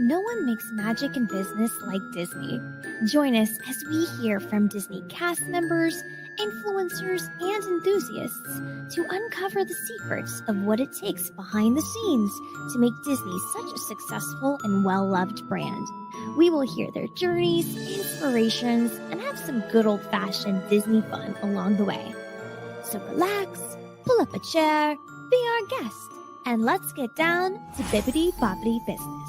no one makes magic in business like Disney. Join us as we hear from Disney cast members, influencers, and enthusiasts to uncover the secrets of what it takes behind the scenes to make Disney such a successful and well-loved brand. We will hear their journeys, inspirations, and have some good old-fashioned Disney fun along the way. So relax, pull up a chair, be our guest, and let's get down to bippity boppity business.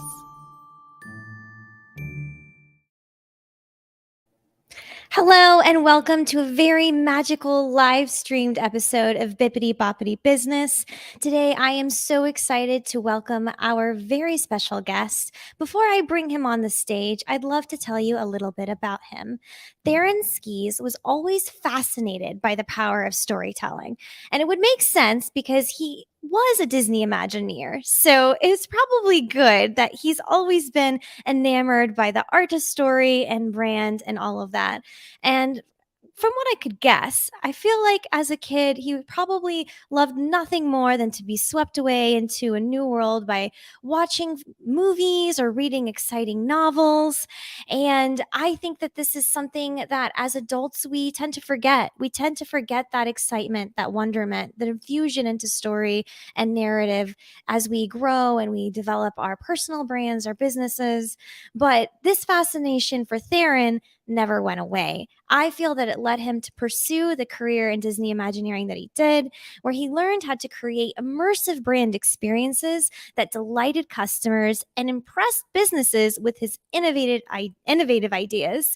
Hello and welcome to a very magical live streamed episode of Bippity Boppity Business. Today I am so excited to welcome our very special guest. Before I bring him on the stage, I'd love to tell you a little bit about him. Theron Skees was always fascinated by the power of storytelling, and it would make sense because he was a Disney Imagineer. So it's probably good that he's always been enamored by the art of story and brand and all of that. And from what I could guess, I feel like as a kid, he probably loved nothing more than to be swept away into a new world by watching movies or reading exciting novels. And I think that this is something that as adults, we tend to forget. We tend to forget that excitement, that wonderment, that infusion into story and narrative as we grow and we develop our personal brands, our businesses. But this fascination for Theron never went away. I feel that it led him to pursue the career in Disney Imagineering that he did, where he learned how to create immersive brand experiences that delighted customers and impressed businesses with his innovative ideas.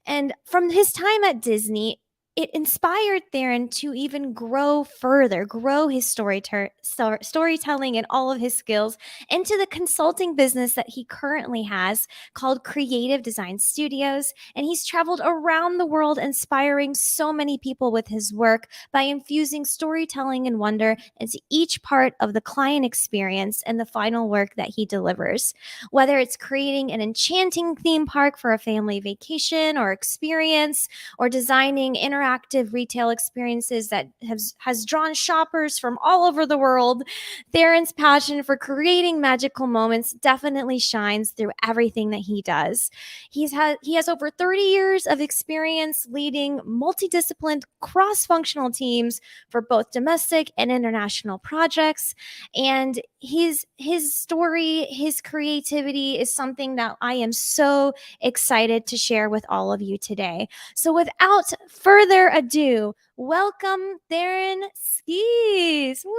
And from his time at Disney, it inspired Theron to even grow further, grow his storytelling and all of his skills into the consulting business that he currently has called Creative Design Studios. And he's traveled around the world inspiring so many people with his work by infusing storytelling and wonder into each part of the client experience and the final work that he delivers. Whether it's creating an enchanting theme park for a family vacation or experience, or designing interactive retail experiences that has drawn shoppers from all over the world, Theron's passion for creating magical moments definitely shines through everything that he does. He has over 30 years of experience leading multidisciplined cross-functional teams for both domestic and international projects. And his story, his creativity is something that I am so excited to share with all of you today. So without further ado, welcome Theron Skees. Woo!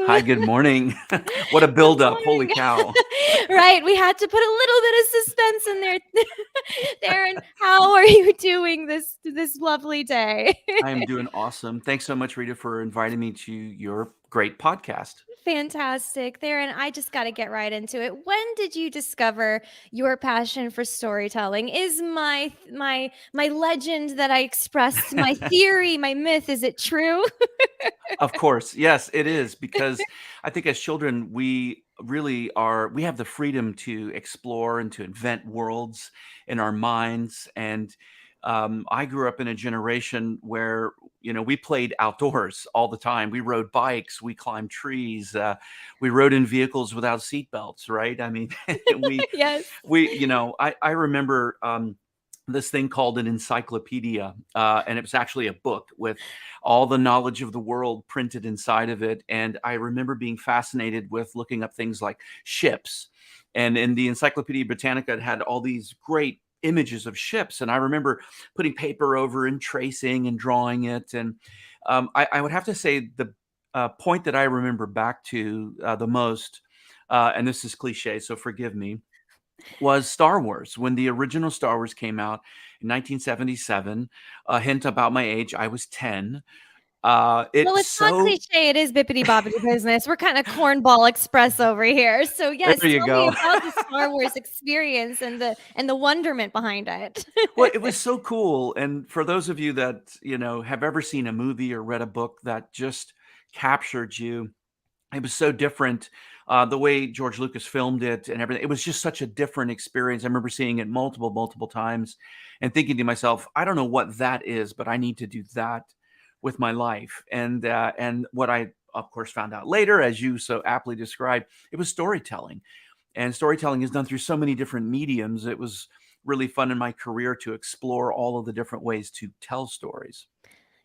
Hi, good morning. What a buildup. Holy cow. Right. We had to put a little bit of suspense in there. Theron, how are you doing this lovely day? I am doing awesome. Thanks so much, Rita, for inviting me to your great podcast. Fantastic. Theron, I just got to get right into it. When did you discover your passion for storytelling? Is my legend that I expressed, my theory, my myth, is it true? Of course. Yes, it is. Because I think as children, we have the freedom to explore and to invent worlds in our minds. And I grew up in a generation where, we played outdoors all the time. We rode bikes, we climbed trees, we rode in vehicles without seatbelts, right? I mean, Yes. I remember this thing called an encyclopedia, and it was actually a book with all the knowledge of the world printed inside of it. And I remember being fascinated with looking up things like ships. And in the Encyclopedia Britannica, it had all these great images of ships. And I remember putting paper over and tracing and drawing it. And I would have to say the point that I remember back to the most, and this is cliche, so forgive me, was Star Wars. When the original Star Wars came out in 1977, a hint about my age, I was 10. Well, it's not cliche. It is bippity boppity business. We're kind of cornball express over here. So yes, there you tell go. me about the Star Wars experience and the wonderment behind it. Well, it was so cool. And for those of you that, have ever seen a movie or read a book that just captured you, it was so different. The way George Lucas filmed it and everything, it was just such a different experience. I remember seeing it multiple times and thinking to myself, I don't know what that is, but I need to do that with my life. And what I, of course, found out later, as you so aptly described, it was storytelling. And storytelling is done through so many different mediums. It was really fun in my career to explore all of the different ways to tell stories.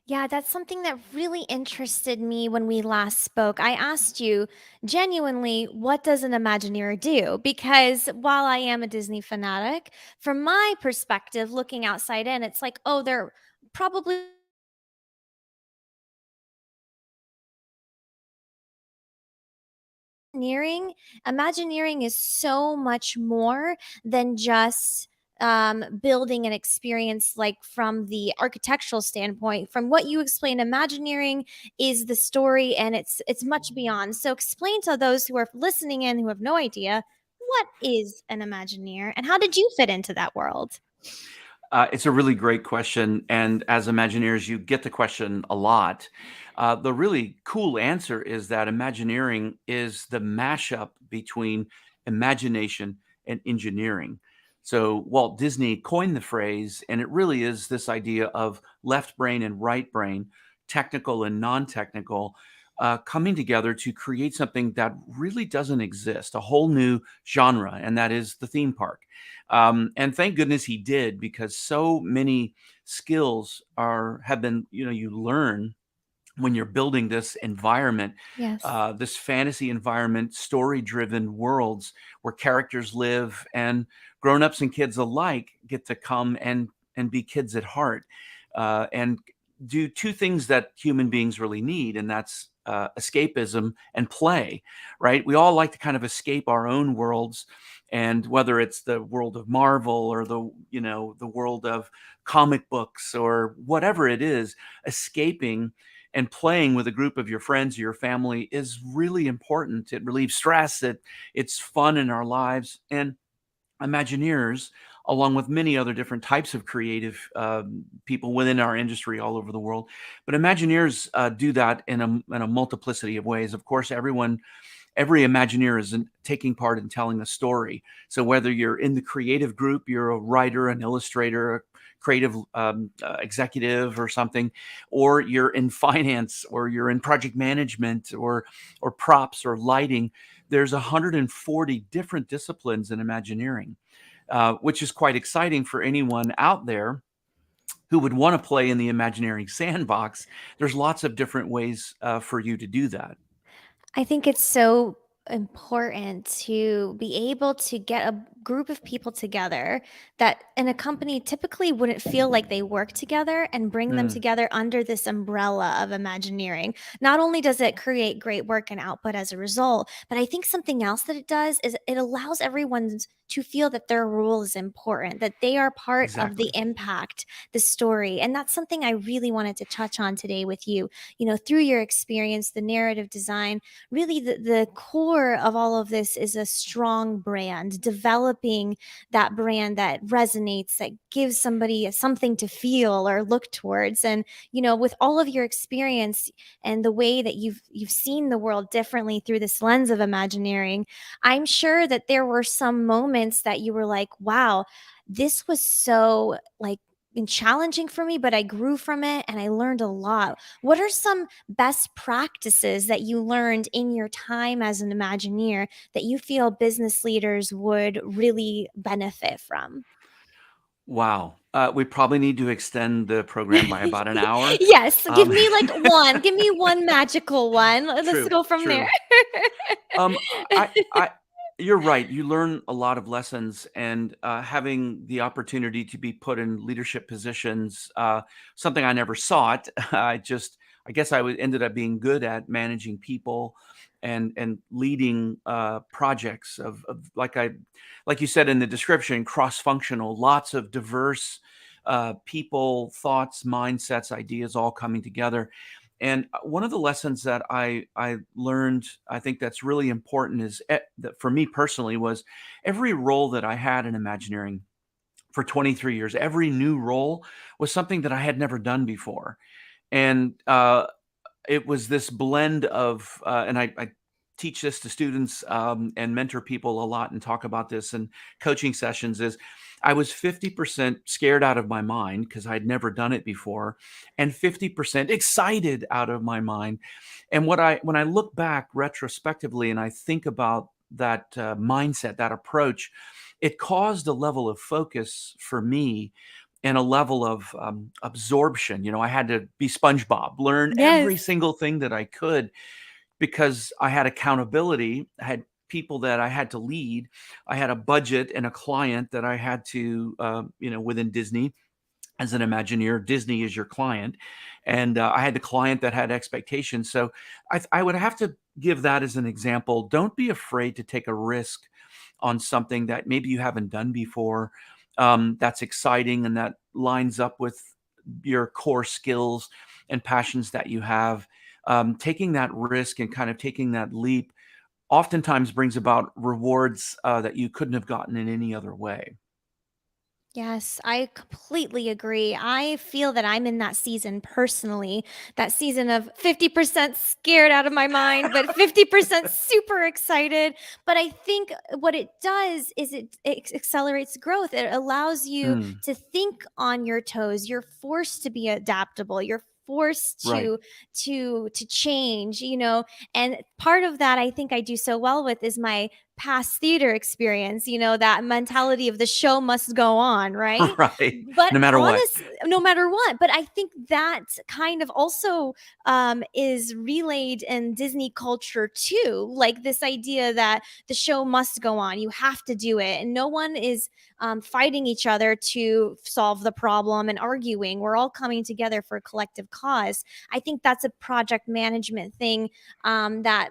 Yeah, that's something that really interested me when we last spoke. I asked you genuinely, what does an Imagineer do? Because while I am a Disney fanatic, from my perspective, looking outside in, it's like, oh, they're probably Imagineering. Imagineering is so much more than just building an experience like from the architectural standpoint. From what you explained, Imagineering is the story, and it's much beyond. So explain to those who are listening in who have no idea, what is an Imagineer and how did you fit into that world? It's a really great question. And as Imagineers, you get the question a lot. The really cool answer is that Imagineering is the mashup between imagination and engineering. So Walt Disney coined the phrase, and it really is this idea of left brain and right brain, technical and non technical, coming together to create something that really doesn't exist, a whole new genre, and that is the theme park. And thank goodness he did, because so many skills have been, you learn when you're building this environment, Yes. this fantasy environment, story driven worlds where characters live, and grown-ups and kids alike get to come and be kids at heart, and do two things that human beings really need, and that's escapism and play. Right, we all like to kind of escape our own worlds, and whether it's the world of Marvel or the world of comic books or whatever it is, escaping and playing with a group of your friends or your family is really important. It relieves stress. It's fun in our lives. And Imagineers, along with many other different types of creative people within our industry all over the world, but Imagineers do that in a multiplicity of ways. Of course, every Imagineer is taking part in telling a story. So whether you're in the creative group, you're a writer, an illustrator, a creative executive or something, or you're in finance, or you're in project management, or props or lighting, there's 140 different disciplines in Imagineering, which is quite exciting for anyone out there who would want to play in the Imagineering sandbox. There's lots of different ways for you to do that. I think it's so important to be able to get a group of people together that in a company typically wouldn't feel like they work together, and bring them Mm, together under this umbrella of Imagineering. Not only does it create great work and output as a result, but I think something else that it does is it allows everyone to feel that their role is important, that they are part of the exactly. impact, the story. And that's something I really wanted to touch on today with you. Through your experience, the narrative design, really the core of all of this is a strong brand, developing that brand that resonates, that gives somebody something to feel or look towards. And with all of your experience and the way that you've seen the world differently through this lens of Imagineering, I'm sure that there were some moments that you were like, wow, this was so like challenging for me, but I grew from it and I learned a lot. What are some best practices that you learned in your time as an Imagineer that you feel business leaders would really benefit from? Wow. We probably need to extend the program by about an hour. Yes, give Um, me like one. Give me one magical one. Let's true, go from there. true. Um, I, you're right. You learn a lot of lessons, and having the opportunity to be put in leadership positions, something I never sought. I guess ended up being good at managing people and leading projects of like you said in the description, cross functional, lots of diverse people, thoughts, mindsets, ideas, all coming together. And one of the lessons that I learned, I think that's really important, is that for me personally, was every role that I had in Imagineering for 23 years, every new role was something that I had never done before. And it was this blend of, and I teach this to students and mentor people a lot and talk about this in coaching sessions, is I was 50% scared out of my mind because I'd never done it before, and 50% excited out of my mind. And when I look back retrospectively and I think about mindset, that approach, it caused a level of focus for me and a level of absorption. I had to be SpongeBob, learn every Yes. single thing that I could because I had accountability. I had people that I had to lead. I had a budget and a client that I had to, within Disney. As an Imagineer, Disney is your client, and I had the client that had expectations. So I would have to give that as an example. Don't be afraid to take a risk on something that maybe you haven't done before. That's exciting and that lines up with your core skills and passions that you have. Taking that risk and kind of taking that leap oftentimes brings about rewards that you couldn't have gotten in any other way. Yes, I completely agree. I feel that I'm in that season personally, that season of 50% scared out of my mind, but 50% super excited. But I think what it does is it accelerates growth. It allows you Mm, to think on your toes. You're forced to be adaptable. You're forced right. to change, and part of that I think I do so well with is my past theater experience, that mentality of the show must go on, right? Right. But No matter what. no matter what, but I think that kind of also is relayed in Disney culture too. Like this idea that the show must go on, you have to do it, and no one is fighting each other to solve the problem and arguing. We're all coming together for a collective cause. I think that's a project management thing that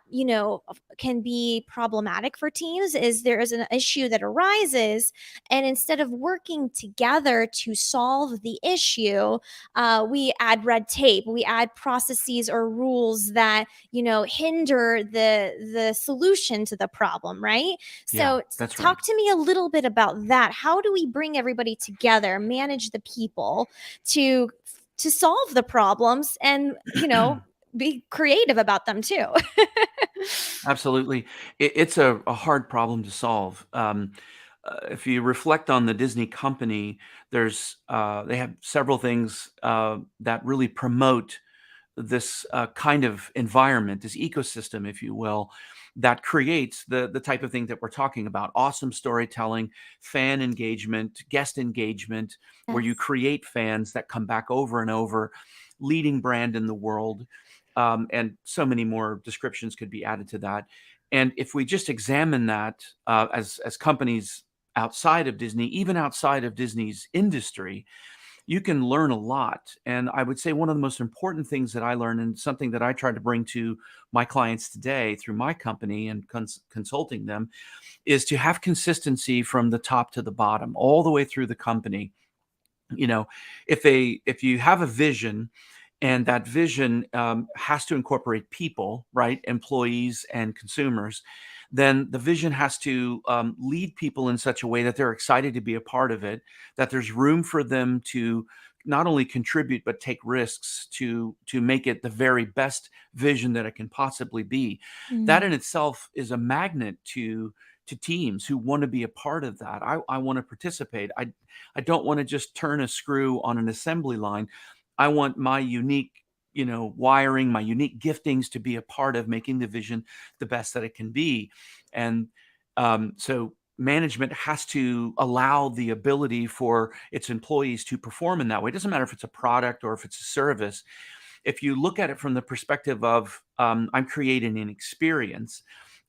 can be problematic for teams. Is there is an issue that arises, and instead of working together to solve the issue, we add red tape, we add processes or rules that hinder the solution to the problem, right? Yeah, So that's right. talk to me a little bit about that. How do we bring everybody together, manage the people to solve the problems, and be creative about them too? Absolutely. It's a hard problem to solve. If you reflect on the Disney company, they have several things that really promote this kind of environment, this ecosystem, if you will, that creates the type of thing that we're talking about: awesome storytelling, fan engagement, guest engagement, where you Yes. create fans that come back over and over, leading brand in the world, and so many more descriptions could be added to that. And if we just examine that as companies outside of Disney, even outside of Disney's industry, you can learn a lot. And I would say one of the most important things that I learned, and something that I try to bring to my clients today through my company and consulting them, is to have consistency from the top to the bottom, all the way through the company. You know, if you have a vision, and that vision has to incorporate people, right? Employees and consumers. Then the vision has to lead people in such a way that they're excited to be a part of it, that there's room for them to not only contribute but take risks to make it the very best vision that it can possibly be. That Mm. in itself is a magnet to teams who want to be a part of that. I want to participate. I don't want to just turn a screw on an assembly line. I want my unique, wiring, my unique giftings to be a part of making the vision the best that it can be. And so management has to allow the ability for its employees to perform in that way. It doesn't matter if it's a product or if it's a service. If you look at it from the perspective of I'm creating an experience,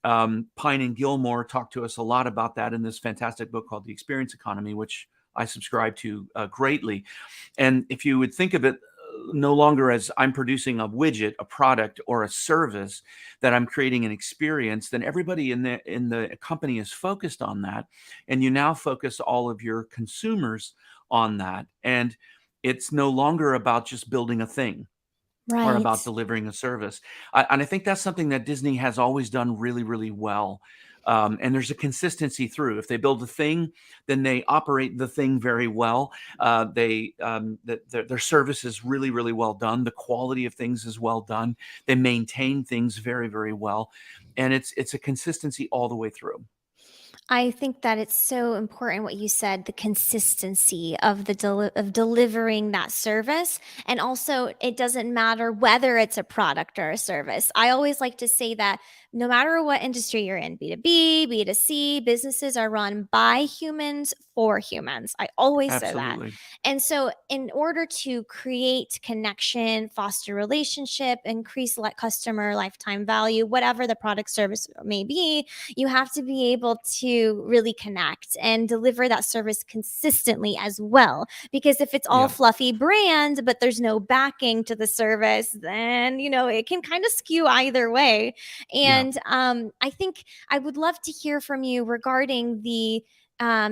Pine and Gilmore talk to us a lot about that in this fantastic book called The Experience Economy, which I subscribe to greatly. And if you would think of it no longer as I'm producing a widget, a product, or a service, that I'm creating an experience, then everybody in the company is focused on that, and you now focus all of your consumers on that. And it's no longer about just building a thing or Right. about delivering a service. And I think that's something that Disney has always done really, really well. And there's a consistency through. If they build a thing, then they operate the thing very well. Their service is really, really well done. The quality of things is well done. They maintain things very, very well, and it's a consistency all the way through. I think that it's so important what you said, the consistency of of delivering that service. And also, it doesn't matter whether it's a product or a service. I always like to say that no matter what industry you're in, B2B, B2C, businesses are run by humans for humans. I always say that. Absolutely. And so, in order to create connection, foster relationship, increase customer lifetime value, whatever the product service may be, you have to be able to really connect and deliver that service consistently as well. Because if it's all Yeah. fluffy brand, but there's no backing to the service, then, it can kind of skew either way. Yeah. And I think I would love to hear from you regarding the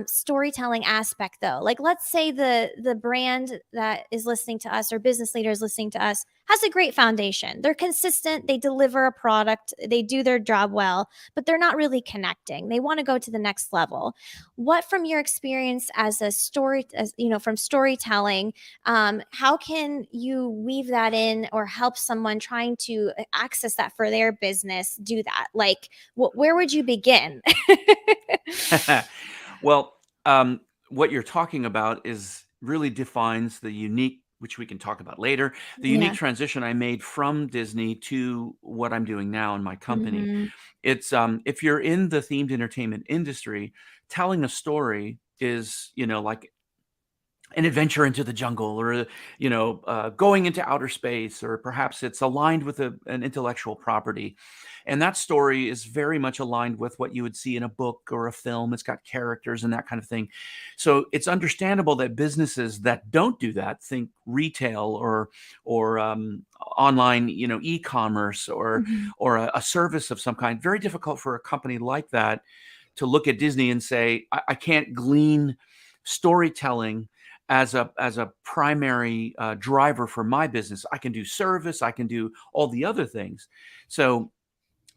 storytelling aspect, though. Like, let's say the brand that is listening to us, or business leaders listening to us, has a great foundation. They're consistent, they deliver a product, they do their job well, but they're not really connecting. They want to go to the next level. What, from your experience as a story, as from storytelling, how can you weave that in or help someone trying to access that for their business do that? Like, where would you begin? Well, um, what you're talking about is really defines the unique, which we can talk about later, the unique Yeah. transition I made from Disney to what I'm doing now in my company. Hmm. It's if you're in the themed entertainment industry, telling a story is, like an adventure into the jungle, or going into outer space, or perhaps it's aligned with an intellectual property, and that story is very much aligned with what you would see in a book or a film. It's got characters and that kind of thing. So it's understandable that businesses that don't do that, think retail or online, e-commerce, or Hmm. a service of some kind, very difficult for a company like that to look at Disney and say, I can't glean storytelling as a primary driver for my business. I can do service, I can do all the other things. So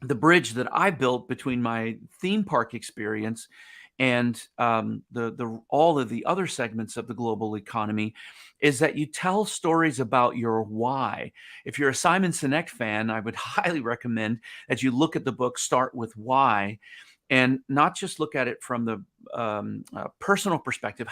the bridge that I built between my theme park experience and the all of the other segments of the global economy is that you tell stories about your why. If you're a Simon Sinek fan, I would highly recommend that you look at the book Start with Why, and not just look at it from the personal perspective.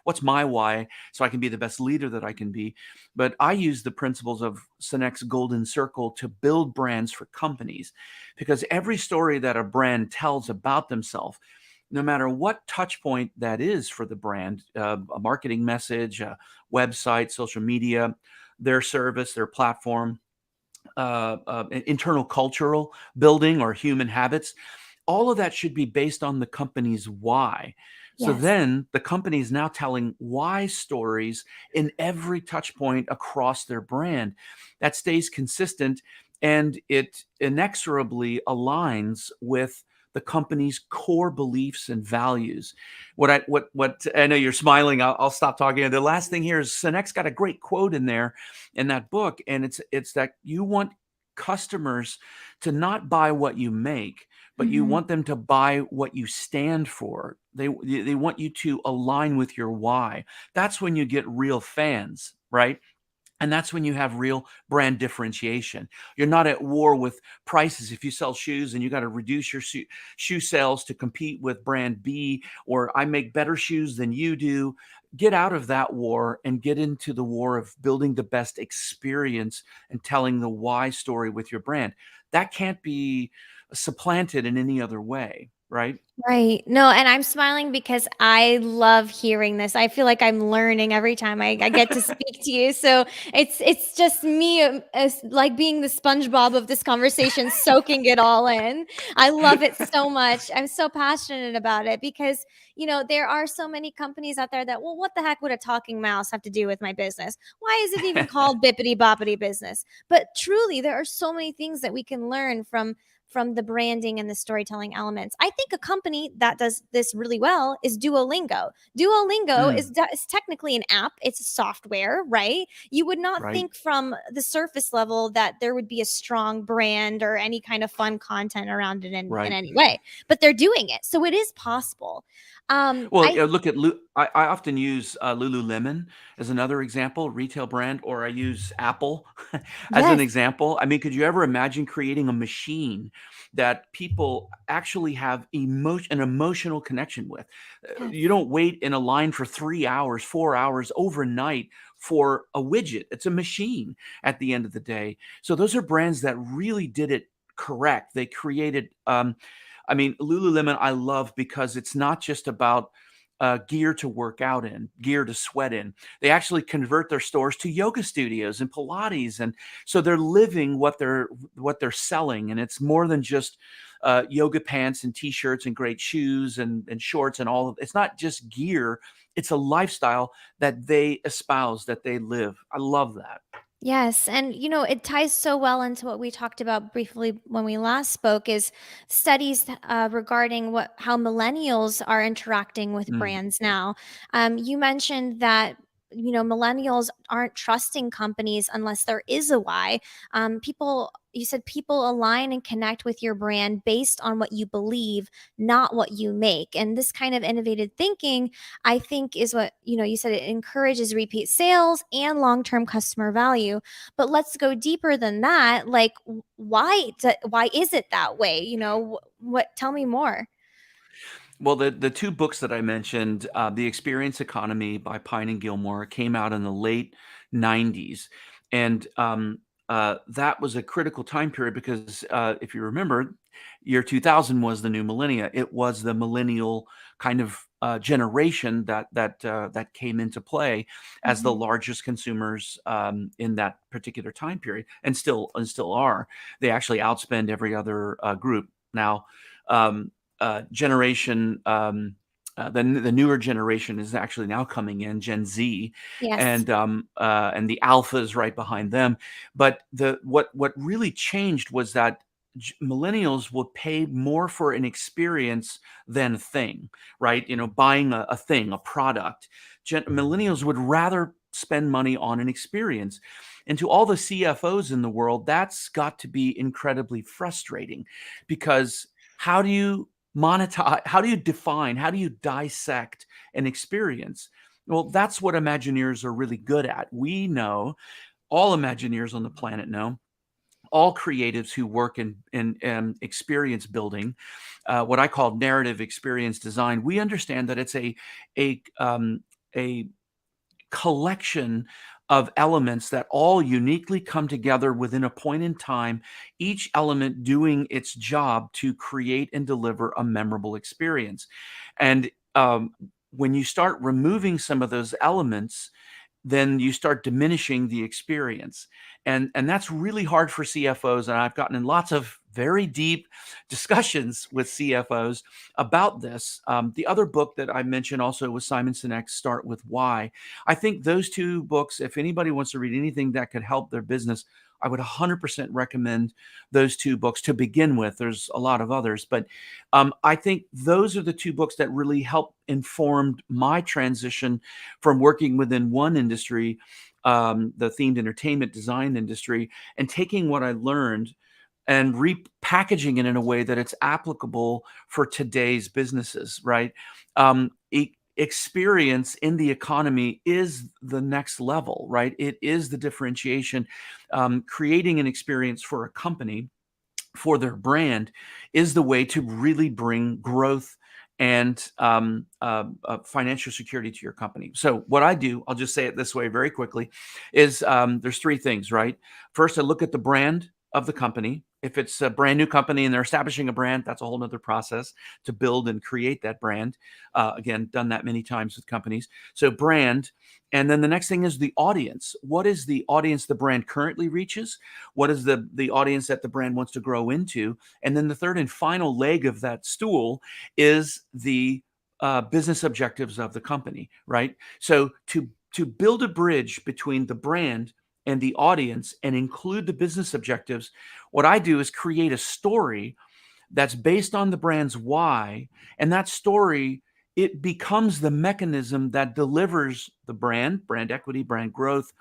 What's my why, so I can be the best leader that I can be? But I use the principles of Sinek's golden circle to build brands for companies, because every story that a brand tells about themselves, no matter what touch point that is for the brand, a marketing message, a website, social media, their service, their platform, internal cultural building, or human habits, all of that should be based on the company's why. So Yes. then the company is now telling why stories in every touch point across their brand. That stays consistent, and it inexorably aligns with the company's core beliefs and values. What I know you're smiling. I'll stop talking. The last thing here is Sinek's got a great quote in there in that book, and it's that you want customers to not buy what you make, but you Hmm. want them to buy what you stand for. They want you to align with your why. That's when you get real fans, right? And that's when you have real brand differentiation. You're not at war with prices. If you sell shoes and you got to reduce your shoe sales to compete with brand B, or I make better shoes than you do, get out of that war and get into the war of building the best experience and telling the why story with your brand. That can't be supplanted in any other way, right? Right. No, and I'm smiling because I love hearing this. I feel like I'm learning every time I get to speak to you. So it's just me, as like being the SpongeBob of this conversation, soaking it all in. I love it so much. I'm so passionate about it because there are so many companies out there that, well, what the heck would a talking mouse have to do with my business? Why is it even called bippity boppity business? But truly, there are so many things that we can learn from the branding and the storytelling elements. I think a company that does this really well is Duolingo. Duolingo Mm, is technically an app, it's a software, right? You would not right, think from the surface level that there would be a strong brand or any kind of fun content around it in right. any way, but they're doing it. So it is possible. Well, I look at I often use Lululemon as another example, retail brand, or I use Apple as an Yes. example. I mean, could you ever imagine creating a machine that people actually have an emotional connection with? Yes. You don't wait in a line for 3 hours, 4 hours overnight for a widget. It's a machine at the end of the day. So those are brands that really did it correct. They created, I mean, Lululemon I love because it's not just about gear to work out in, gear to sweat in. They actually convert their stores to yoga studios and Pilates, and so they're living what they're selling, and it's more than just yoga pants and t-shirts and great shoes and shorts and all of. It's not just gear; it's a lifestyle that they espouse, that they live. I love that. Yes, and it ties so well into what we talked about briefly when we last spoke is studies regarding how millennials are interacting with Mm. brands now. You mentioned that millennials aren't trusting companies unless there is a why. You said people align and connect with your brand based on what you believe, not what you make. And this kind of innovative thinking, I think, is what you said it encourages repeat sales and long-term customer value. But let's go deeper than that. Like, why is it that way? What? Tell me more. Well, the two books that I mentioned, The Experience Economy by Pine and Gilmore, came out in the late 90s. And that was a critical time period because if you remember, year 2000 was the new millennia. It was the millennial kind of generation that came into play as the Mhm. largest consumers in that particular time period, and still are. They actually outspend every other group now. Um, generation the newer generation is actually now coming in, Gen Z, Yes. and the alpha is right behind them. But what really changed was that millennials will pay more for an experience than a thing, right? Buying a thing, a product. Millennials would rather spend money on an experience. And to all the CFOs in the world, that's got to be incredibly frustrating because how do you monetize, how do you define, how do you dissect an experience? Well, that's what Imagineers are really good at. We know, all Imagineers on the planet know, all creatives who work in experience building, what I call narrative experience design. We understand that it's a collection of elements that all uniquely come together within a point in time, each element doing its job to create and deliver a memorable experience. And when you start removing some of those elements, then you start diminishing the experience. And that's really hard for CFOs. And I've gotten in lots of very deep discussions with CFOs about this. The other book that I mentioned also was Simon Sinek's Start With Why. I think those two books, if anybody wants to read anything that could help their business, I would 100% recommend those two books to begin with. There's a lot of others, but I think those are the two books that really helped informed my transition from working within one industry, the themed entertainment design industry, and taking what I learned and repackaging it in a way that it's applicable for today's businesses, right? Experience in the economy is the next level, right? It is the differentiation. Creating an experience for a company, for their brand, is the way to really bring growth and financial security to your company. So what I do, I'll just say it this way very quickly, is there's three things, right? First, I look at the brand of the company. If it's a brand new company and they're establishing a brand, that's a whole nother process to build and create that brand. Again, done that many times with companies. So brand. And then the next thing is the audience. What is the audience the brand currently reaches? What is the audience that the brand wants to grow into? And then the third and final leg of that stool is the business objectives of the company, right? So to build a bridge between the brand and the audience and include the business objectives, what I do is create a story that's based on the brand's why, and that story, it becomes the mechanism that delivers the brand equity, brand growth,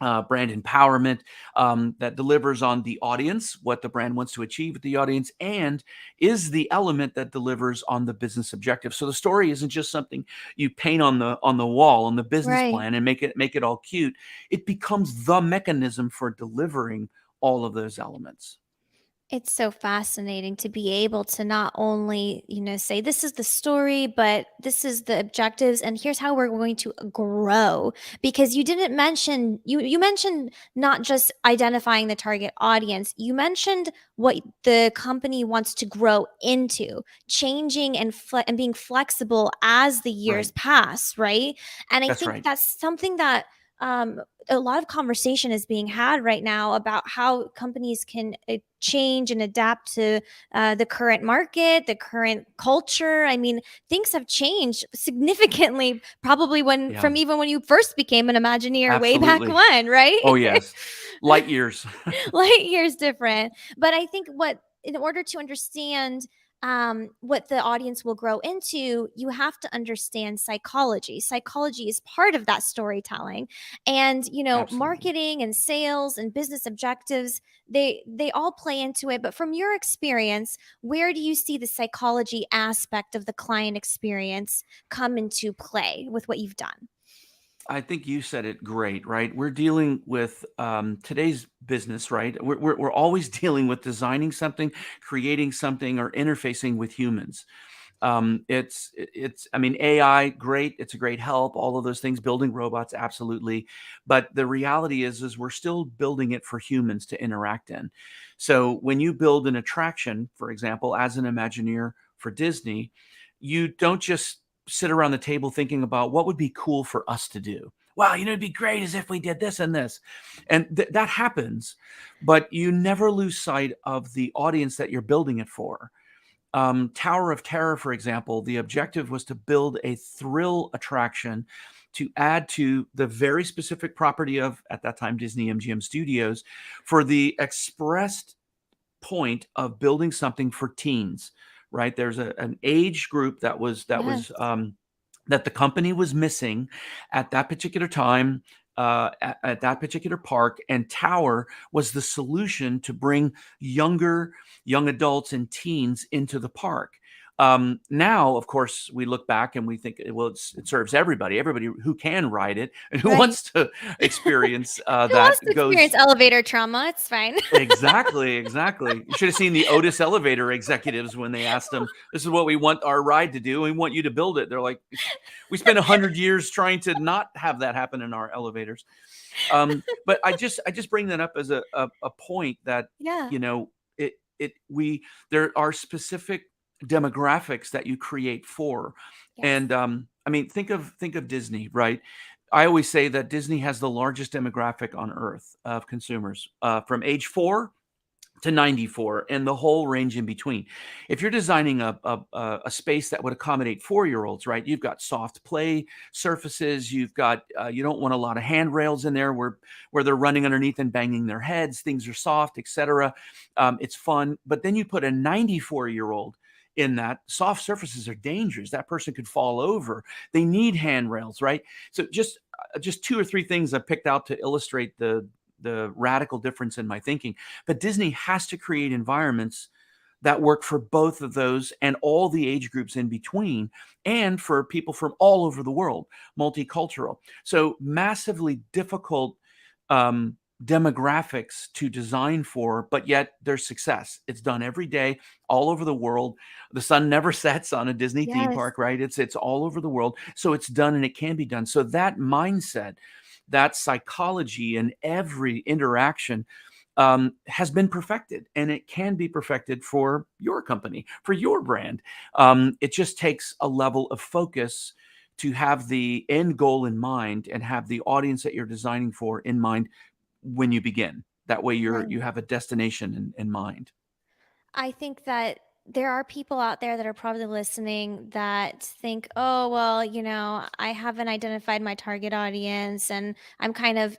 brand empowerment, that delivers on the audience, what the brand wants to achieve with the audience, and is the element that delivers on the business objective. So the story isn't just something you paint on the wall on the business Right. plan and make it all cute. It becomes the mechanism for delivering all of those elements. It's so fascinating to be able to not only, say this is the story, but this is the objectives and here's how we're going to grow. Because you didn't mention you mentioned not just identifying the target audience, you mentioned what the company wants to grow into, changing and being flexible as the years Right. pass, right? And I That's think right. that's something that um, a lot of conversation is being had right now about how companies can change and adapt to the current market, the current culture. I mean, things have changed significantly, probably when Yeah, from even when you first became an Imagineer way back absolutely. when, right? Oh, yes. Light years. Light years different. But I think in order to understand what the audience will grow into, you have to understand psychology. Psychology is part of that storytelling, and Absolutely. marketing and sales and business objectives. They all play into it. But from your experience, where do you see the psychology aspect of the client experience come into play with what you've done? I think you said it great, right? We're dealing with today's business, right? We're always dealing with designing something, creating something, or interfacing with humans. I mean, AI, great. It's a great help. All of those things, building robots, absolutely. But the reality is we're still building it for humans to interact in. So when you build an attraction, for example, as an Imagineer for Disney, you don't just sit around the table thinking about what would be cool for us to do. Wow, it'd be great as if we did this and this. And that happens, but you never lose sight of the audience that you're building it for. Tower of Terror, for example, the objective was to build a thrill attraction to add to the very specific property of, at that time, Disney MGM Studios, for the expressed point of building something for teens, right? There's an age group Yes. that the company was missing at that particular time, at that particular park, and Tower was the solution to bring young adults and teens into the park. Now, of course, we look back and we think, well, it serves everybody who can ride it and who Right. wants to experience Who wants that to experience goes. elevator trauma? It's fine. Exactly, exactly. You should have seen the Otis elevator executives when they asked them, "This is what we want our ride to do. We want you to build it." They're like, "We spent 100 years trying to not have that happen in our elevators." But I just bring that up as a point that Yeah. you know it we there are specific demographics that you create for, Yes. and I mean think of Disney, right? I always say that Disney has the largest demographic on earth of consumers, from age 4 to 94, and the whole range in between. If you're designing a space that would accommodate 4-year-olds, right? You've got soft play surfaces. You've got you don't want a lot of handrails in there where they're running underneath and banging their heads. Things are soft, etc. It's fun. But then you put a 94-year-old in that. Soft surfaces are dangerous. That person could fall over. They need handrails, right? So just two or three things I picked out to illustrate the radical difference in my thinking. But Disney has to create environments that work for both of those and all the age groups in between, and for people from all over the world, multicultural. So massively difficult um, demographics to design for, but yet there's success. It's done every day, all over the world. The sun never sets on a Disney theme Yes. park, right? It's all over the world. So it's done and it can be done. So that mindset, that psychology in every interaction has been perfected, and it can be perfected for your company, for your brand. It just takes a level of focus to have the end goal in mind and have the audience that you're designing for in mind when you begin. That way, you Right. have a destination in mind. I think that there are people out there that are probably listening that think, oh, well, I haven't identified my target audience and I'm kind of,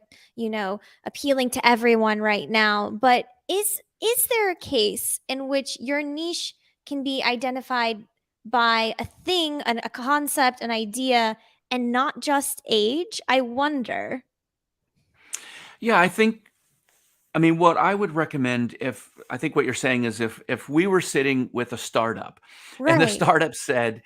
appealing to everyone right now. But is there a case in which your niche can be identified by a thing, a concept, an idea, and not just age? I wonder. Yeah, I mean, what I would recommend, if I think what you're saying is, if we were sitting with a startup and the Right, startup said,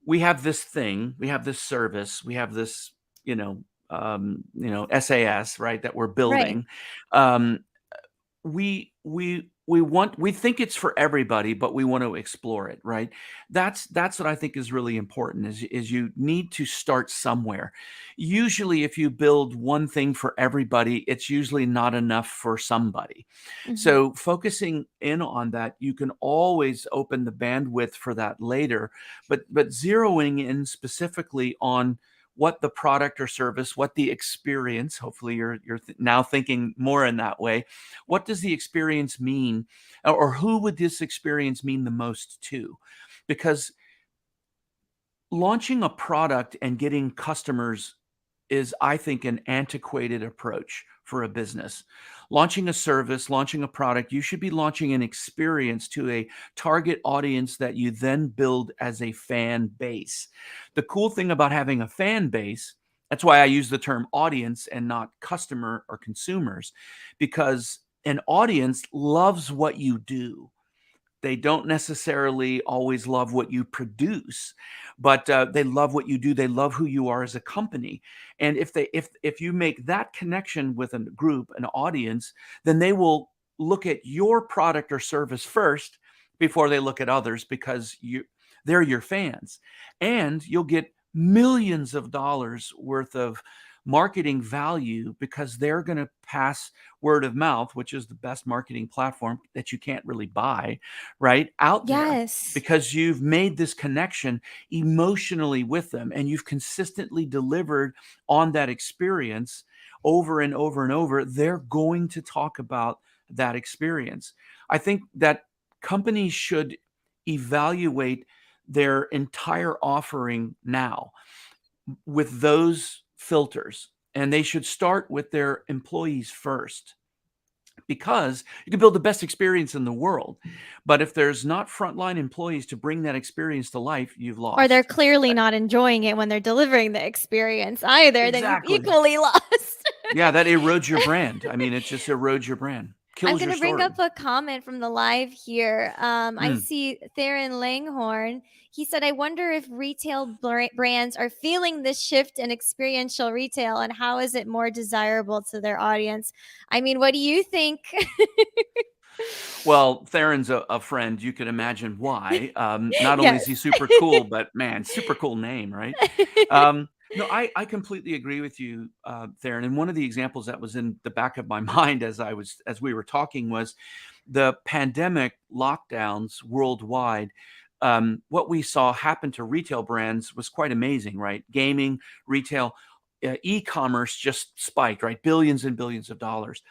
we have this thing, we have this service, we have this, SAS, right, that we're right. building. Um, we we think it's for everybody, but we want to explore it, right? That's what I think is really important is you need to start somewhere. Usually if you build one thing for everybody, it's usually not enough for somebody. Mhm. So focusing in on that, you can always open the bandwidth for that later, but zeroing in specifically on what the product or service, what the experience, hopefully now thinking more in that way. What does the experience mean? Or who would this experience mean the most to? Because launching a product and getting customers is, I think, an antiquated approach for a business. Launching a service, launching a product, you should be launching an experience to a target audience that you then build as a fan base. The cool thing about having a fan base, that's why I use the term audience and not customer or consumers, because an audience loves what you do. They don't necessarily always love what you produce, but they love what you do. They love who you are as a company. And if you make that connection with a group, an audience, then they will look at your product or service first before they look at others, because they're your fans, and you'll get millions of dollars worth of marketing value because they're going to pass word of mouth, which is the best marketing platform that you can't really buy, right, out there, Yes. because you've made this connection emotionally with them and you've consistently delivered on that experience over and over and over. They're going to talk about that experience. I think that companies should evaluate their entire offering now with those filters, and they should start with their employees first, because you can build the best experience in the world, but if there's not frontline employees to bring that experience to life, you've Or they're lost. clearly not enjoying it when they're delivering the experience either, then you've Exactly. equally lost. Yeah, that erodes your brand. I mean, it just erodes your brand, I'm kills your gonna bring up story. a comment from the live here. I Mm. see Theron Langhorn. He said, "I wonder if retail brands are feeling this shift in experiential retail, and how is it more desirable to their audience?" I mean, what do you think? Well, Theron's a friend. You can imagine why. Not only is Yes. he super cool, but man, super cool name, right? No, I completely agree with you, Theron. And one of the examples that was in the back of my mind as we were talking was the pandemic lockdowns worldwide. What we saw happen to retail brands was quite amazing, right? Gaming, retail, e-commerce just spiked, right? Billions and billions of dollars.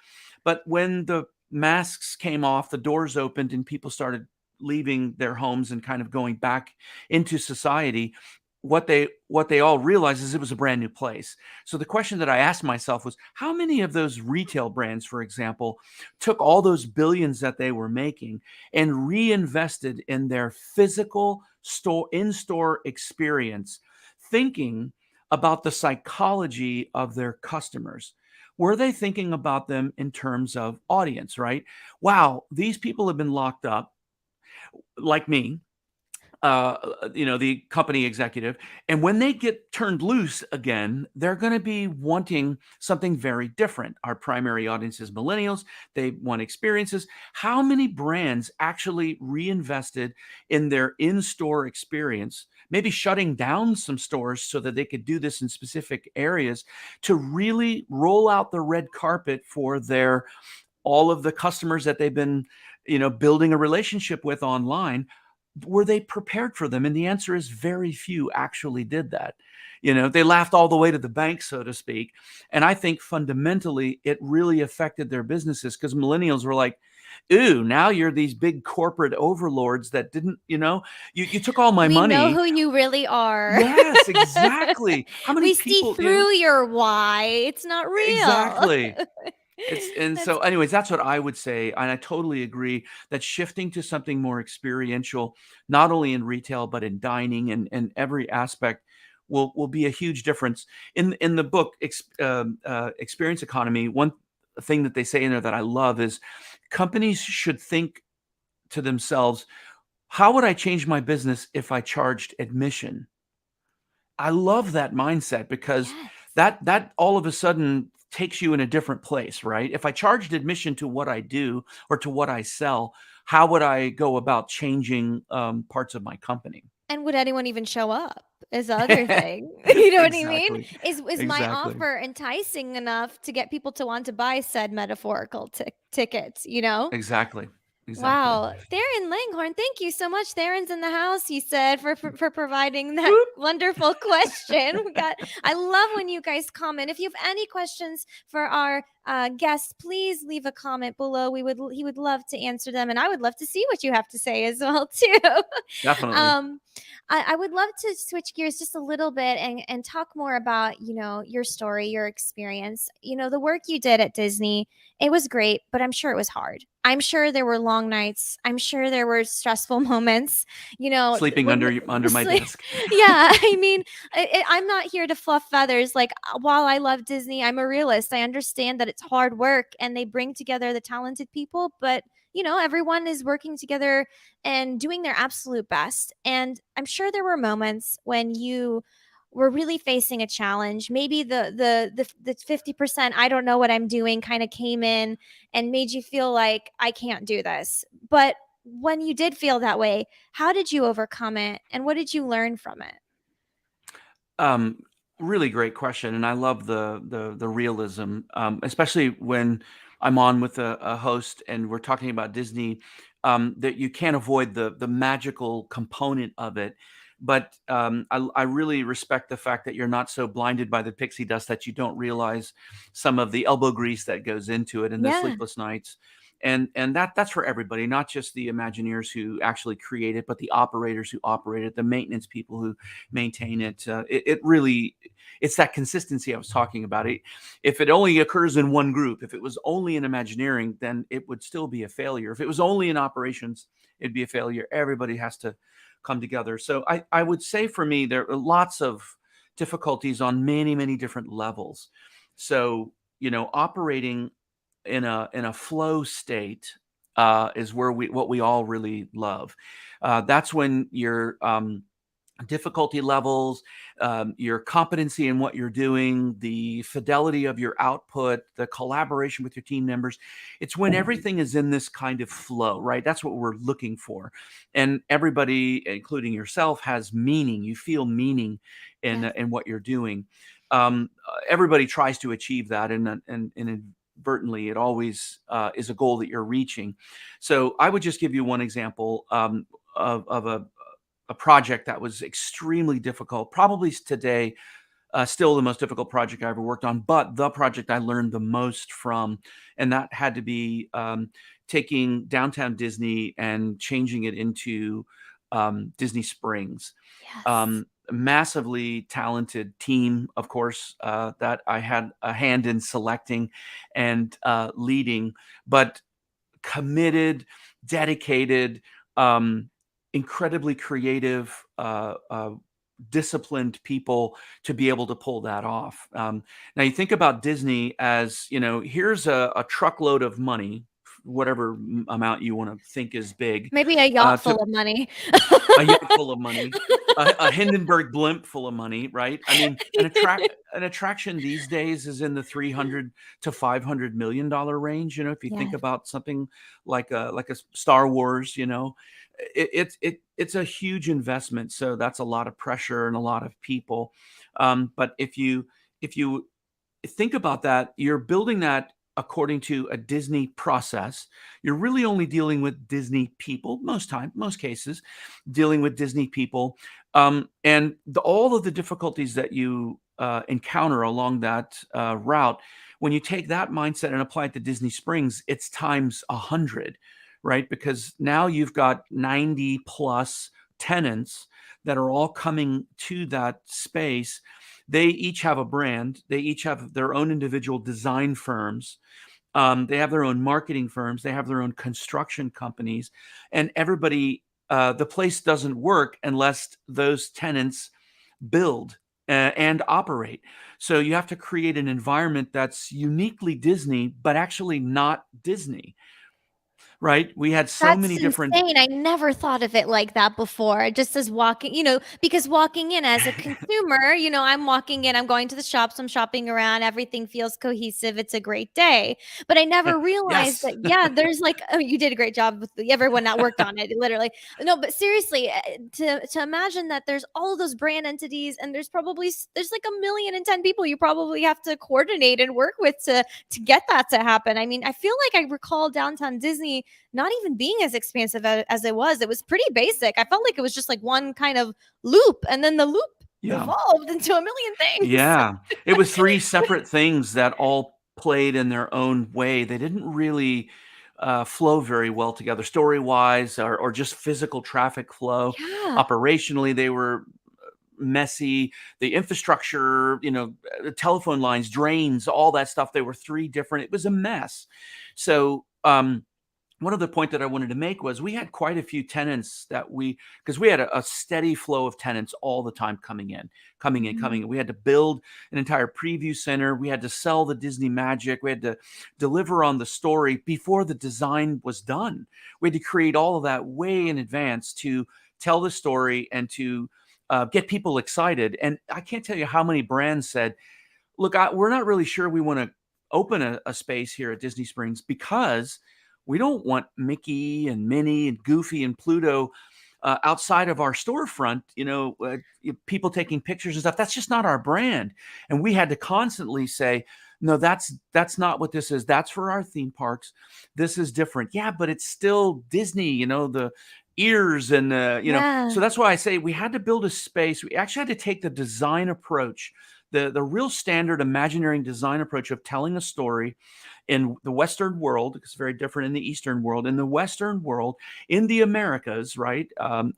But when the masks came off, the doors opened, and people started leaving their homes and kind of going back into society, what they all realized is it was a brand new place. So the question that I asked myself was, how many of those retail brands, for example, took all those billions that they were making and reinvested in their physical store in-store experience, thinking about the psychology of their customers? Were they thinking about them in terms of audience, right? Wow, these people have been locked up, like me, the company executive. And when they get turned loose again, they're going to be wanting something very different. Our primary audience is millennials. They want experiences. How many brands actually reinvested in their in-store experience, maybe shutting down some stores so that they could do this in specific areas to really roll out the red carpet for their all of the customers that they've been, building a relationship with online? Were they prepared for them? And the answer is very few actually did that. They laughed all the way to the bank, so to speak. And I think fundamentally it really affected their businesses, because millennials were like, ooh, now you're these big corporate overlords that didn't, you took all my We know money. who you really are. Yes, exactly. How many We see people, through your why. It's not real. exactly. And That's so anyways, that's what I would say. And I totally agree that shifting to something more experiential, not only in retail, but in dining and every aspect, will be a huge difference. In the book, Experience Economy, one thing that they say in there that I love is companies should think to themselves, how would I change my business if I charged admission? I love that mindset, because yes. that all of a sudden takes you in a different place, right? If I charged admission to what I do or to what I sell, how would I go about changing parts of my company? And would anyone even show up is the other thing. You know what I mean? Exactly. Is my Exactly. offer enticing enough to get people to want to buy said metaphorical tickets, you know? Exactly. Exactly. Wow. Theron Langhorn, thank you so much. Theron's in the house, he said, for providing that Whoop. wonderful question. I love when you guys comment. If you have any questions for our guests, please leave a comment below. He would love to answer them, and I would love to see what you have to say as well, too. Definitely. um, I would love to switch gears just a little bit and talk more about, your story, your experience. The work you did at Disney, it was great, but I'm sure it was hard. I'm sure there were long nights. I'm sure there were stressful moments. Sleeping When under my desk. yeah, I mean, I'm not here to fluff feathers. Like, while I love Disney, I'm a realist. I understand that it's hard work and they bring together the talented people, but everyone is working together and doing their absolute best. And I'm sure there were moments when you were really facing a challenge. Maybe the 50% I don't know what I'm doing kind of came in and made you feel like I can't do this. But when you did feel that way, how did you overcome it and what did you learn from it? Um, Really great question, and I love the realism, especially when I'm on with a host and we're talking about Disney. That you can't avoid the magical component of it, but I really respect the fact that you're not so blinded by the pixie dust that you don't realize some of the elbow grease that goes into it and the Yeah. sleepless nights. And that's for everybody, not just the Imagineers who actually create it, but the operators who operate it, the maintenance people who maintain it. It really, it's that consistency I was talking about. If it only occurs in one group, if it was only in Imagineering, then it would still be a failure. If it was only in operations, it'd be a failure. Everybody has to come together. So I would say for me, there are lots of difficulties on many, many different levels. So, operating in a flow state is where what we all really love. That's when your difficulty levels, your competency in what you're doing, the fidelity of your output, the collaboration with your team members. It's when everything is in this kind of flow, right? That's what we're looking for. And everybody, including yourself, has meaning. You feel meaning Yes. in what you're doing. Everybody tries to achieve that, and inadvertently, it always is a goal that you're reaching. So I would just give you one example of a project that was extremely difficult, probably today, still the most difficult project I ever worked on, but the project I learned the most from, and that had to be taking downtown Disney and changing it into Disney Springs. Yes. Massively talented team, of course, that I had a hand in selecting and leading, but committed, dedicated, incredibly creative, disciplined people to be able to pull that off. Now you think about Disney as, here's a truckload of money, whatever amount you want to think is big, Maybe a yacht to full of money. a yacht full of money, a Hindenburg blimp full of money, right? I mean, an attraction these days is in the 300 to 500 million dollar range. If you think Yes. about something like a Star Wars, it's a huge investment. So that's a lot of pressure and a lot of people. But if you think about that, you're building that according to a Disney process. You're really only dealing with Disney people most cases, dealing with Disney people, and all of the difficulties that you encounter along that route. When you take that mindset and apply it to Disney Springs, it's times 100, right? Because now you've got 90 plus tenants that are all coming to that space. They each have a brand. They each have their own individual design firms. They have their own marketing firms. They have their own construction companies. And everybody, the place doesn't work unless those tenants build and operate. So you have to create an environment that's uniquely Disney, but actually not Disney. right? We had so That's many different. insane. I never thought of it like that before. Just as walking, because walking in as a consumer, I'm walking in, I'm going to the shops, I'm shopping around, everything feels cohesive. It's a great day. But I never realized Yes. that, yeah, there's like, oh, you did a great job with everyone that worked on it, literally. No, but seriously, to imagine that there's all of those brand entities and there's like 1,010,000 people you probably have to coordinate and work with to get that to happen. I mean, I feel like I recall Downtown Disney not even being as expansive as it was. It was pretty basic. I felt like it was just like one kind of loop, and then the loop Yeah. evolved into a million things. Yeah. It was three separate things that all played in their own way. They didn't really flow very well together, story wise, or just physical traffic flow. Yeah. Operationally, they were messy. The infrastructure, the telephone lines, drains, all that stuff. They were three different. It was a mess. So, one other point that I wanted to make was we had quite a few tenants because we had a steady flow of tenants all the time coming in, coming in, coming in. We had to build an entire preview center. We had to sell the Disney Magic. We had to deliver on the story before the design was done. We had to create all of that way in advance to tell the story and to get people excited. And I can't tell you how many brands said, look, we're not really sure we want to open a space here at Disney Springs because we don't want Mickey and Minnie and Goofy and Pluto outside of our storefront, people taking pictures and stuff. That's just not our brand. And we had to constantly say, no, that's not what this is. That's for our theme parks. This is different. Yeah, but it's still Disney, the ears and, Yeah. so that's why I say we had to build a space. We actually had to take the design approach, the real standard Imagineering design approach of telling a story in the Western world. It's very different in the Eastern world. In the Western world, in the Americas, right?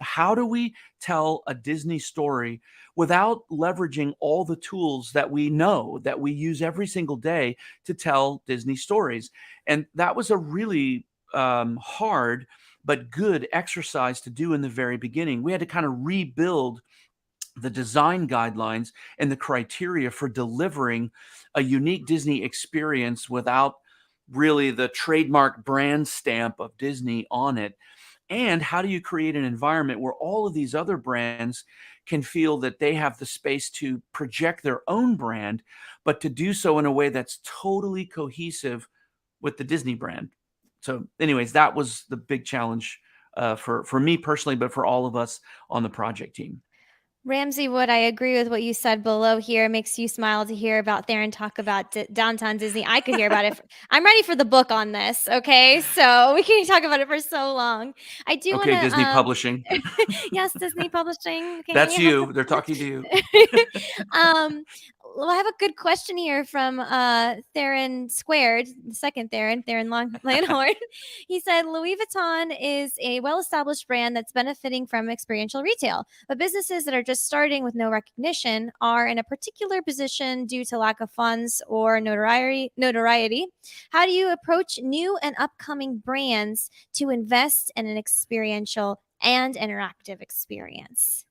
How do we tell a Disney story without leveraging all the tools that we know that we use every single day to tell Disney stories? And that was a really hard but good exercise to do in the very beginning. We had to kind of rebuild the design guidelines and the criteria for delivering a unique Disney experience without really the trademark brand stamp of Disney on it. And how do you create an environment where all of these other brands can feel that they have the space to project their own brand, but to do so in a way that's totally cohesive with the Disney brand? So, anyways, that was the big challenge for me personally, but for all of us on the project team. Ramsey Wood, I agree with what you said below here. It makes you smile to hear about Theron talk about Downtown Disney. I could hear about it. I'm ready for the book on this. Okay, so we can talk about it for so long. I do want Okay, to. Disney Publishing. Yes, Disney Publishing. That's Okay. you. They're talking to you. Well, I have a good question here from Theron Squared, the second Theron Langhorn. He said Louis Vuitton is a well-established brand that's benefiting from experiential retail, but businesses that are just starting with no recognition are in a particular position due to lack of funds or notoriety. How do you approach new and upcoming brands to invest in an experiential and interactive experience?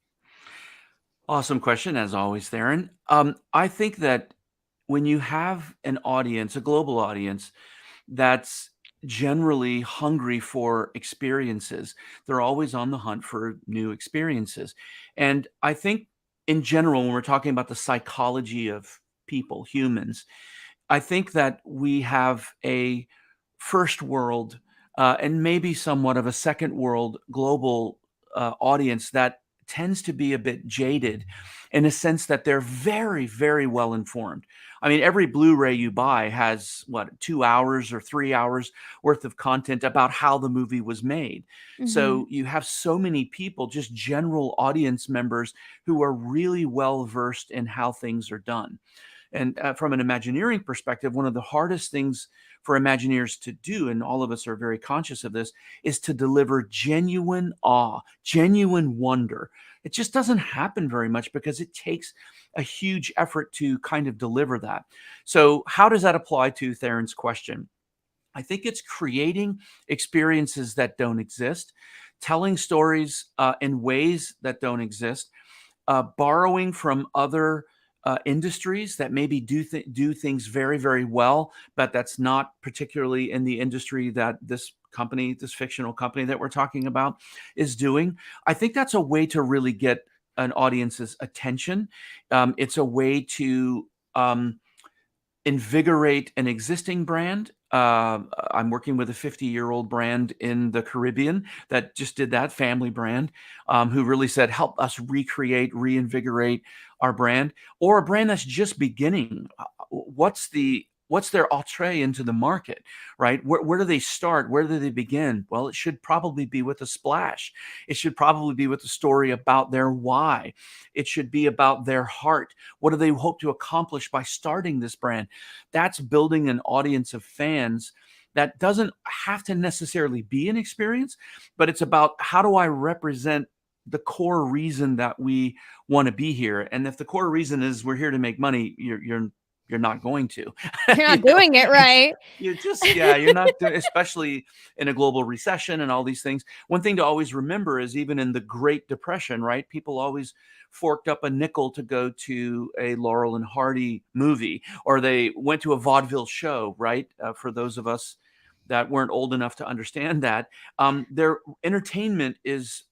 Awesome question, as always, Theron. I think that when you have an audience, a global audience, that's generally hungry for experiences, they're always on the hunt for new experiences. And I think, in general, when we're talking about the psychology of people, humans, I think that we have a first world and maybe somewhat of a second world global audience that tends to be a bit jaded in a sense that they're very, very well informed. I mean, every Blu-ray you buy has 2 hours or 3 hours worth of content about how the movie was made. Mm-hmm. So you have so many people, just general audience members, who are really well versed in how things are done. And from an Imagineering perspective, one of the hardest things for Imagineers to do, and all of us are very conscious of this, is to deliver genuine awe, genuine wonder. It just doesn't happen very much because it takes a huge effort to kind of deliver that. So, how does that apply to Theron's question? I think it's creating experiences that don't exist, telling stories in ways that don't exist, borrowing from other industries that maybe do things very, very well, but that's not particularly in the industry that this company, this fictional company that we're talking about, is doing. I think that's a way to really get an audience's attention. It's a way to um, invigorate an existing brand. I'm working with a 50-year-old brand in the Caribbean that just did that, family brand, who really said, help us recreate, reinvigorate our brand, or a brand that's just beginning. What's their entree into the market, right? Where do they start? Where do they begin? Well, it should probably be with a splash. It should probably be with a story about their why. It should be about their heart. What do they hope to accomplish by starting this brand? That's building an audience of fans that doesn't have to necessarily be an experience, but it's about how do I represent the core reason that we want to be here. And if the core reason is we're here to make money, you're not going to. You're You not know, doing it right. you just, yeah, you're not doing, especially in a global recession and all these things. One thing to always remember is even in the Great Depression, right? People always forked up a nickel to go to a Laurel and Hardy movie, or they went to a vaudeville show, right? For those of us that weren't old enough to understand that, their entertainment is,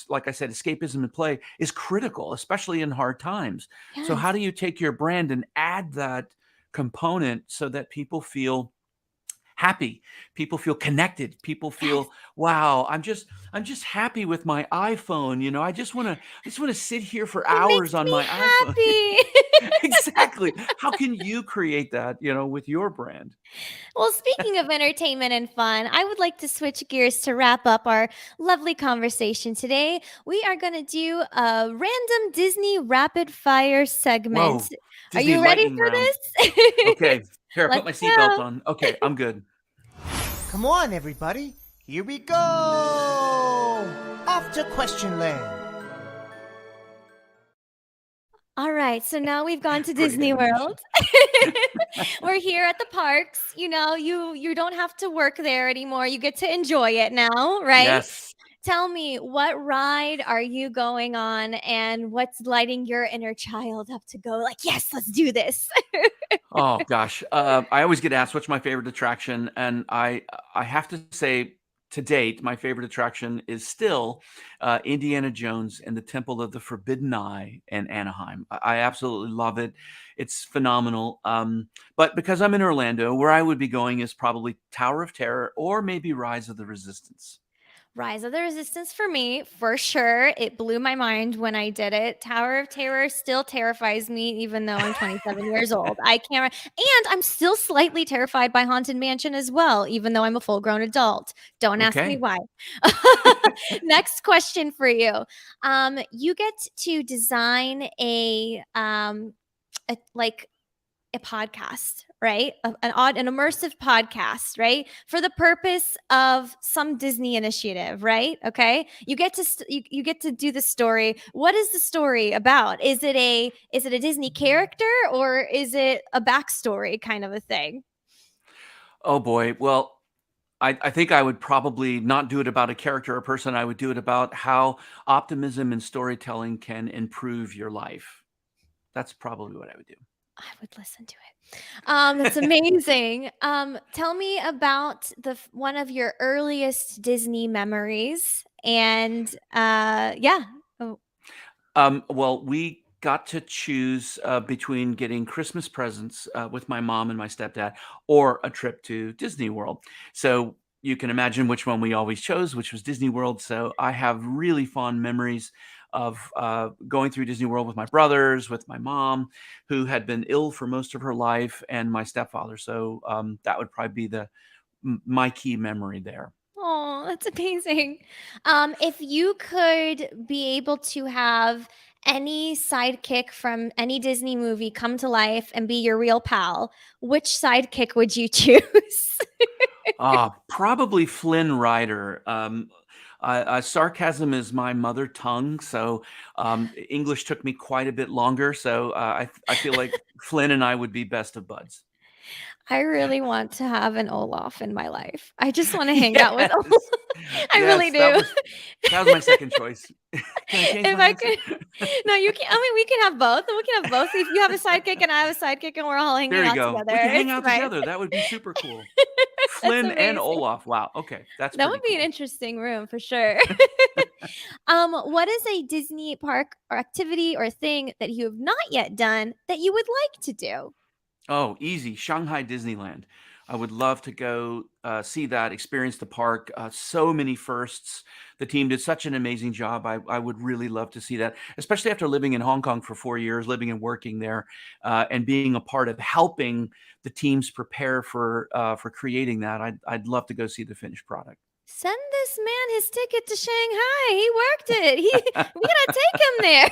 like I said, escapism and play is critical, especially in hard times. So how Yes. do you take your brand and add that component so that people feel happy, people feel connected, people Yes. feel, wow, I'm just happy with my iPhone, I just want to sit here for It makes hours on me my iPhone. happy. Exactly. How can you create that, with your brand? Well, speaking of entertainment and fun, I would like to switch gears to wrap up our lovely conversation today. We are going to do a random Disney rapid fire segment. Whoa, Are Disney you ready lightning for round. this? Okay, here, I put Let's my seatbelt go. on. Okay, I'm good. Come on, everybody. Here we go. Off to Question Land. All right, so now we've gone to Great Disney animation. World. We're here at the parks. You don't have to work there anymore. You get to enjoy it now, right? Yes. Tell me, what ride are you going on and what's lighting your inner child up to go like, "Yes, let's do this." Oh gosh, I always get asked what's my favorite attraction, and I have to say, to date, my favorite attraction is still Indiana Jones and the Temple of the Forbidden Eye in Anaheim. I absolutely love it; it's phenomenal. But because I'm in Orlando, where I would be going is probably Tower of Terror or maybe Rise of the Resistance. Rise of the Resistance for me, for sure. It blew my mind when I did it. Tower of Terror still terrifies me, even though I'm 27 years old. I can't, and I'm still slightly terrified by Haunted Mansion as well, even though I'm a full grown adult. Don't ask me Okay. why. Next question for you. You get to design like a podcast, right? An immersive podcast, right? For the purpose of some Disney initiative, right? Okay, you get to do the story. What is the story about? Is it a Disney character or is it a backstory kind of a thing? Oh boy. Well, I think I would probably not do it about a character or person. I would do it about how optimism and storytelling can improve your life. That's probably what I would do. I would listen to it. That's amazing. Tell me about one of your earliest Disney memories, and yeah. Oh, Well, we got to choose between getting Christmas presents with my mom and my stepdad or a trip to Disney World. So you can imagine which one we always chose, which was Disney World. So I have really fond memories of going through Disney World with my brothers, with my mom, who had been ill for most of her life, and my stepfather. So that would probably be my key memory there. oh, that's amazing. If you could be able to have any sidekick from any Disney movie come to life and be your real pal, which sidekick would you choose? Probably Flynn Rider. Sarcasm is my mother tongue, so English took me quite a bit longer. So I feel like Flynn and I would be best of buds. I really want to have an Olaf in my life. I just want to hang out with Yes. Olaf. I really Yes, that do. was my second choice. Can I change If my I answer? could, no, you can. I mean, we can have both. We can have both. If you have a sidekick and I have a sidekick, and we're all hanging There you out go. together, We can hang it's out fine. together. That would be super cool. That's Flynn and amazing. Olaf. Wow. Okay, that's That pretty would be an cool. interesting room for sure. What is a Disney park or activity or thing that you have not yet done that you would like to do? Oh, easy. Shanghai Disneyland. I would love to go see that, experience the park. So many firsts. The team did such an amazing job. I would really love to see that, especially after living in Hong Kong for 4 years, living and working there, and being a part of helping the teams prepare for creating that. I'd love to go see the finished product. Send this man his ticket to Shanghai. He worked it. We gotta take him there.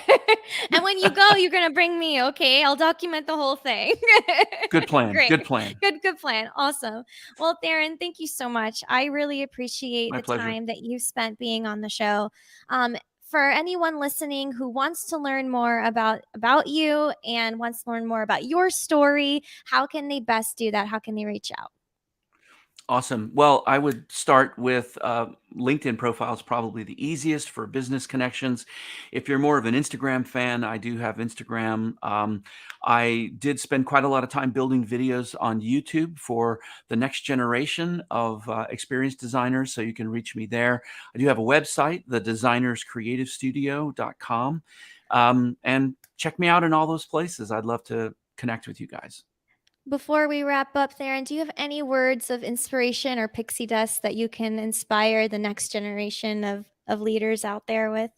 And when you go, you're gonna bring me, okay? I'll document the whole thing. Good plan. Great. Good plan. Good plan. Awesome. Well, Theron, thank you so much. I really appreciate My the pleasure. time that you spent being on the show. For anyone listening who wants to learn more about you and wants to learn more about your story, how can they best do that? How can they reach out? Awesome. Well, I would start with LinkedIn profiles, probably the easiest for business connections. If you're more of an Instagram fan, I do have Instagram. I did spend quite a lot of time building videos on YouTube for the next generation of experienced designers, so you can reach me there. I do have a website, thedesignerscreativestudio.com, and check me out in all those places. I'd love to connect with you guys. Before we wrap up, Theron, do you have any words of inspiration or pixie dust that you can inspire the next generation of leaders out there with?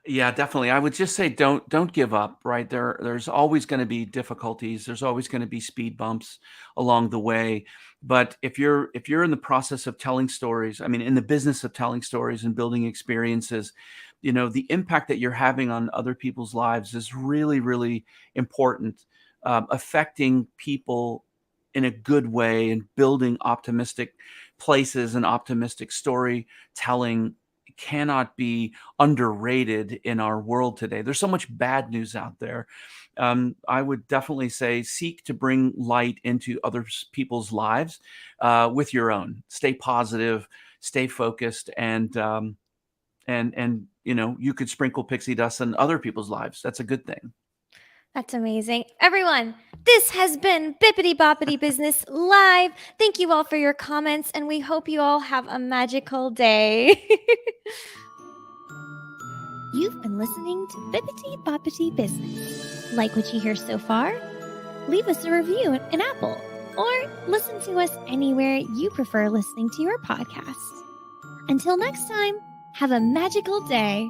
Yeah, definitely. I would just say don't give up, right? There's always going to be difficulties. There's always going to be speed bumps along the way. But if you're in the process of telling stories, I mean, in the business of telling stories and building experiences, the impact that you're having on other people's lives is really, really important. Affecting people in a good way and building optimistic places and optimistic storytelling cannot be underrated in our world today. There's so much bad news out there. I would definitely say seek to bring light into other people's lives with your own. Stay positive, stay focused, and you could sprinkle pixie dust in other people's lives. That's a good thing. That's amazing. Everyone, this has been Bippity Boppity Business Live. Thank you all for your comments, and we hope you all have a magical day. You've been listening to Bippity Boppity Business. Like what you hear so far? Leave us a review in Apple, or listen to us anywhere you prefer listening to your podcast. Until next time, have a magical day.